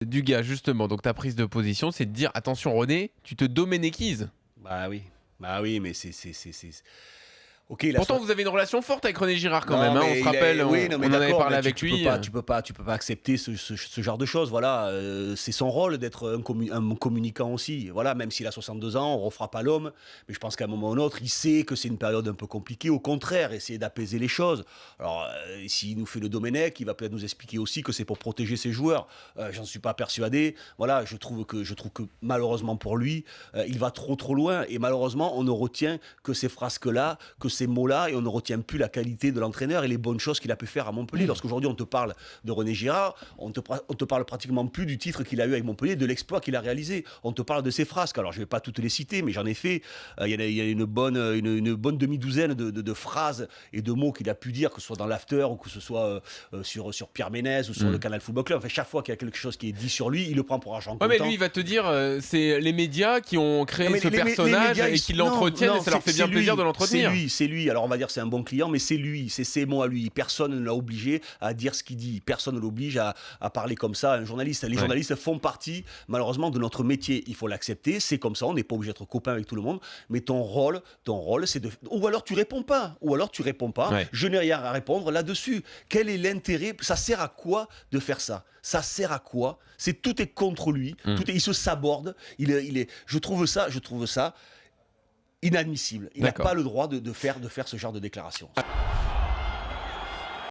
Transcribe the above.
du gars, justement. Donc ta prise de position, c'est de dire attention René, tu te doménéquises. Bah oui, mais ok, il a Pourtant, vous avez une relation forte avec René Girard quand non, même. Hein. On mais se rappelle, oui, non, mais on en avait d'accord, parlé mais avec lui. tu peux pas accepter ce genre de choses. Voilà, c'est son rôle d'être un communicant aussi. Voilà, même s'il a 62 ans, on refera pas l'homme. Mais je pense qu'à un moment ou un autre, il sait que c'est une période un peu compliquée. Au contraire, essayer d'apaiser les choses. Alors, s'il nous fait le Domenech, il va peut-être nous expliquer aussi que c'est pour protéger ses joueurs. J'en suis pas persuadé. Voilà, je trouve que malheureusement pour lui, il va trop loin. Et malheureusement, on ne retient que ces phrases-là, que ces mots-là, et on ne retient plus la qualité de l'entraîneur et les bonnes choses qu'il a pu faire à Montpellier. Lorsqu'aujourd'hui on te parle de René Girard, on te parle pratiquement plus du titre qu'il a eu avec Montpellier, de l'exploit qu'il a réalisé. On te parle de ses frasques. Alors je ne vais pas toutes les citer, mais j'en ai fait. Il y a une bonne demi-douzaine de phrases et de mots qu'il a pu dire, que ce soit dans l'after ou que ce soit sur Pierre Ménez ou sur le Canal Football Club. Enfin, chaque fois qu'il y a quelque chose qui est dit sur lui, il le prend pour argent comptant. Ouais, mais lui, il va te dire, c'est les médias qui ont créé ce personnage et qui l'entretiennent, et ça leur fait bien plaisir de l'entretenir. C'est lui. Alors on va dire c'est un bon client, mais c'est lui, c'est ses mots à lui. Personne ne l'a obligé à dire ce qu'il dit. Personne ne l'oblige à parler comme ça à un journaliste. Les journalistes font partie, malheureusement, de notre métier. Il faut l'accepter, c'est comme ça, on n'est pas obligé d'être copain avec tout le monde, mais ton rôle, c'est de... Ou alors tu réponds pas. Ouais. Je n'ai rien à répondre là-dessus. Quel est l'intérêt? Ça sert à quoi de faire ça? Ça sert à quoi? Tout est contre lui, il se saborde, je trouve ça inadmissible. Il n'a pas le droit de faire ce genre de déclaration.